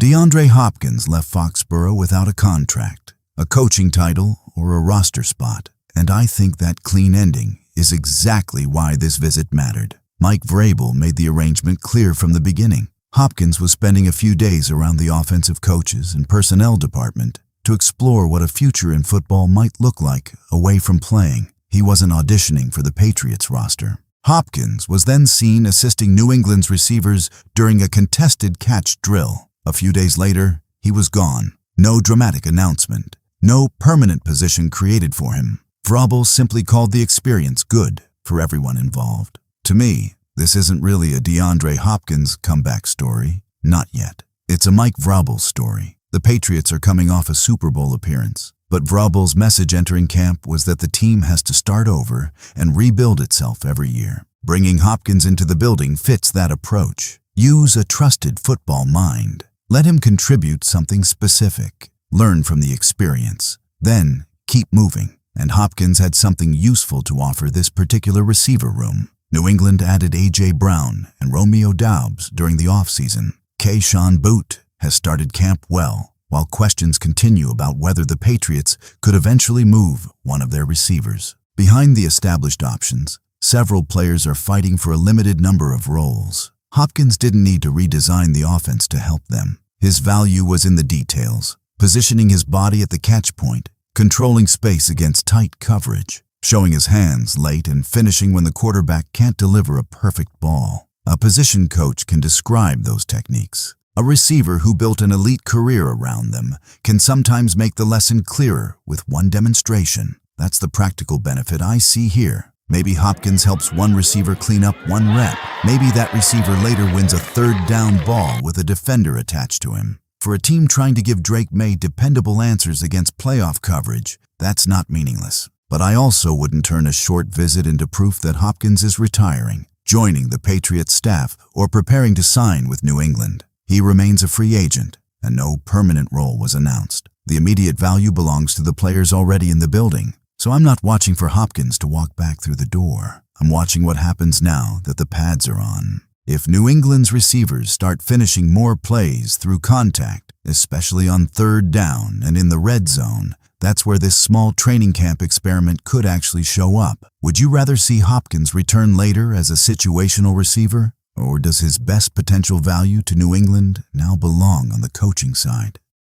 DeAndre Hopkins left Foxborough without a contract, a coaching title, or a roster spot, and I think that clean ending is exactly why this visit mattered. Mike Vrabel made the arrangement clear from the beginning. Hopkins was spending a few days around the offensive coaches and personnel department to explore what a future in football might look like away from playing. He wasn't auditioning for the Patriots roster. Hopkins was then seen assisting New England's receivers during a contested catch drill. A few days later, he was gone. No dramatic announcement. No permanent position created for him. Vrabel simply called the experience good for everyone involved. To me, this isn't really a DeAndre Hopkins comeback story. Not yet. It's a Mike Vrabel story. The Patriots are coming off a Super Bowl appearance, but Vrabel's message entering camp was that the team has to start over and rebuild itself every year. Bringing Hopkins into the building fits that approach. Use a trusted football mind. Let him contribute something specific. Learn from the experience. Then keep moving. And Hopkins had something useful to offer this particular receiver room. New England added A.J. Brown and Romeo Doubs during the offseason. Kayshon Boutte has started camp well, while questions continue about whether the Patriots could eventually move one of their receivers. Behind the established options, several players are fighting for a limited number of roles. Hopkins didn't need to redesign the offense to help them. His value was in the details, positioning his body at the catch point, controlling space against tight coverage, showing his hands late and finishing when the quarterback can't deliver a perfect ball. A position coach can describe those techniques. A receiver who built an elite career around them can sometimes make the lesson clearer with one demonstration. That's the practical benefit I see here. Maybe Hopkins helps one receiver clean up one rep. Maybe that receiver later wins a third down ball with a defender attached to him. For a team trying to give Drake Maye dependable answers against playoff coverage, that's not meaningless. But I also wouldn't turn a short visit into proof that Hopkins is retiring, joining the Patriots staff, or preparing to sign with New England. He remains a free agent, and no permanent role was announced. The immediate value belongs to the players already in the building. So I'm not watching for Hopkins to walk back through the door. I'm watching what happens now that the pads are on. If New England's receivers start finishing more plays through contact, especially on third down and in the red zone, that's where this small training camp experiment could actually show up. Would you rather see Hopkins return later as a situational receiver? Or does his best potential value to New England now belong on the coaching side?